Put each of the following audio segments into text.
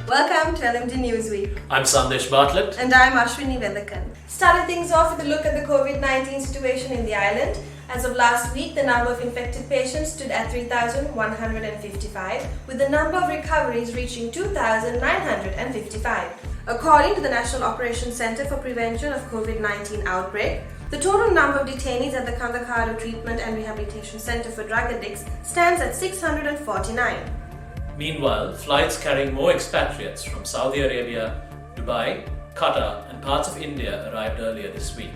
Welcome to LMD Newsweek. I'm Sandesh Bartlett. And I'm Ashwini Vedakan. Starting things off with a look at the COVID-19 situation in the island. As of last week, the number of infected patients stood at 3,155, with the number of recoveries reaching 2,955. According to the National Operations Centre for Prevention of COVID-19 Outbreak, the total number of detainees at the Kandakharu Treatment and Rehabilitation Centre for Drug Addicts stands at 649. Meanwhile, flights carrying more expatriates from Saudi Arabia, Dubai, Qatar and parts of India arrived earlier this week.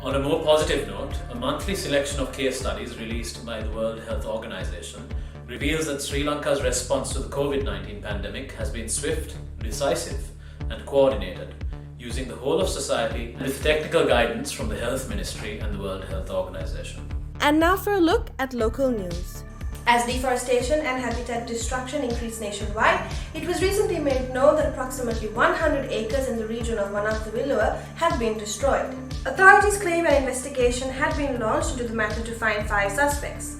On a more positive note, a monthly selection of case studies released by the World Health Organization reveals that Sri Lanka's response to the COVID-19 pandemic has been swift, decisive and coordinated, using the whole of society with technical guidance from the Health Ministry and the World Health Organization. And now for a look at local news. As deforestation and habitat destruction increase nationwide, it was recently made known that approximately 100 acres in the region of Wanathavilluwa had been destroyed. Authorities claim an investigation had been launched into the matter to find 5 suspects.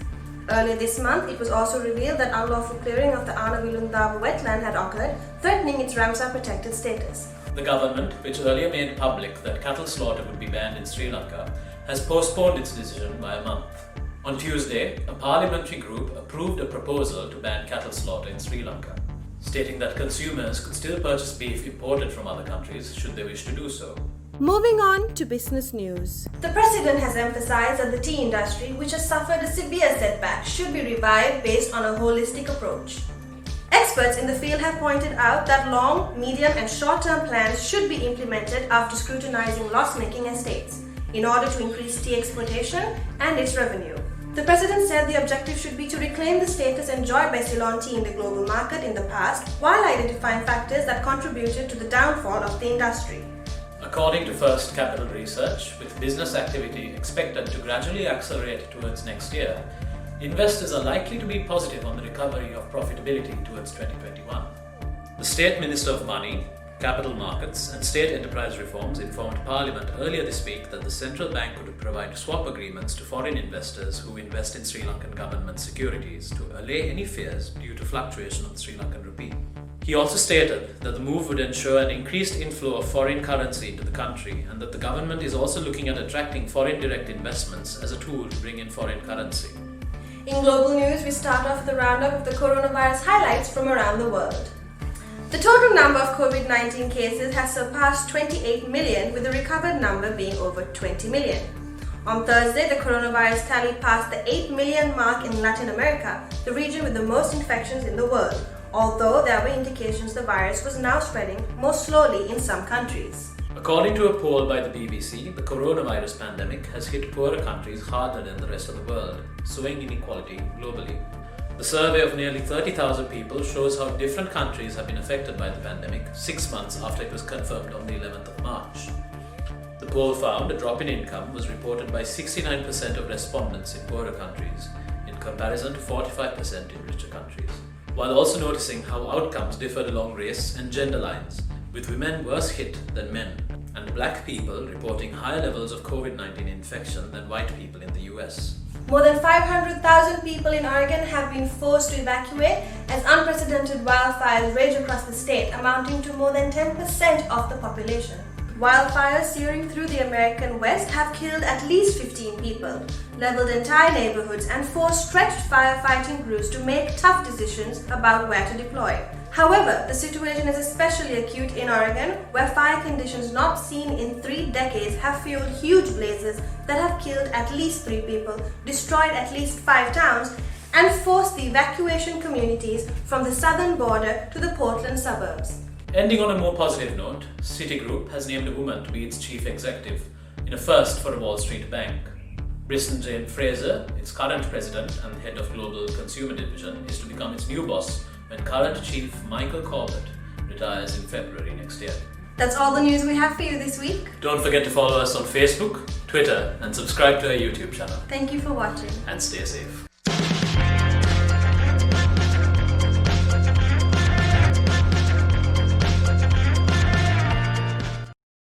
Earlier this month, it was also revealed that unlawful clearing of the Anavilundavu wetland had occurred, threatening its Ramsar protected status. The government, which earlier made public that cattle slaughter would be banned in Sri Lanka, has postponed its decision by a month. On Tuesday, a parliamentary group approved a proposal to ban cattle slaughter in Sri Lanka, stating that consumers could still purchase beef imported from other countries should they wish to do so. Moving on to business news. The President has emphasized that the tea industry, which has suffered a severe setback, should be revived based on a holistic approach. Experts in the field have pointed out that long, medium and short-term plans should be implemented after scrutinizing loss-making estates in order to increase tea exportation and its revenue. The President said the objective should be to reclaim the status enjoyed by Ceylon tea in the global market in the past, while identifying factors that contributed to the downfall of the industry. According to First Capital Research, with business activity expected to gradually accelerate towards next year, investors are likely to be positive on the recovery of profitability towards 2021. The State Minister of Money, Capital Markets and State Enterprise Reforms informed Parliament earlier this week that the central bank would provide swap agreements to foreign investors who invest in Sri Lankan government securities to allay any fears due to fluctuation of the Sri Lankan rupee. He also stated that the move would ensure an increased inflow of foreign currency into the country and that the government is also looking at attracting foreign direct investments as a tool to bring in foreign currency. In global news, we start off with a roundup of the coronavirus highlights from around the world. The total number of COVID-19 cases has surpassed 28 million, with the recovered number being over 20 million. On Thursday, the coronavirus tally passed the 8 million mark in Latin America, the region with the most infections in the world, although there were indications the virus was now spreading more slowly in some countries. According to a poll by the BBC, the coronavirus pandemic has hit poorer countries harder than the rest of the world, sowing inequality globally. The survey of nearly 30,000 people shows how different countries have been affected by the pandemic 6 months after it was confirmed on the 11th of March. The poll found a drop in income was reported by 69% of respondents in poorer countries, in comparison to 45% in richer countries, while also noticing how outcomes differed along race and gender lines, with women worse hit than men, and black people reporting higher levels of COVID-19 infection than white people in the US. More than 500,000 people in Oregon have been forced to evacuate as unprecedented wildfires rage across the state, amounting to more than 10% of the population. Wildfires searing through the American West have killed at least 15 people, leveled entire neighborhoods, and forced stretched firefighting crews to make tough decisions about where to deploy. However, the situation is especially acute in Oregon, where fire conditions not seen in 3 decades have fueled huge blazes that have killed at least 3 people, destroyed at least 5 towns, and forced the evacuation communities from the southern border to the Portland suburbs. Ending on a more positive note, Citigroup has named a woman to be its chief executive, in a first for a Wall Street bank. Briston Jane Fraser, its current president and head of Global Consumer Division, is to become its new boss when current chief Michael Corbett retires in February next year. That's all the news we have for you this week. Don't forget to follow us on Facebook, Twitter, and subscribe to our YouTube channel. Thank you for watching. And stay safe.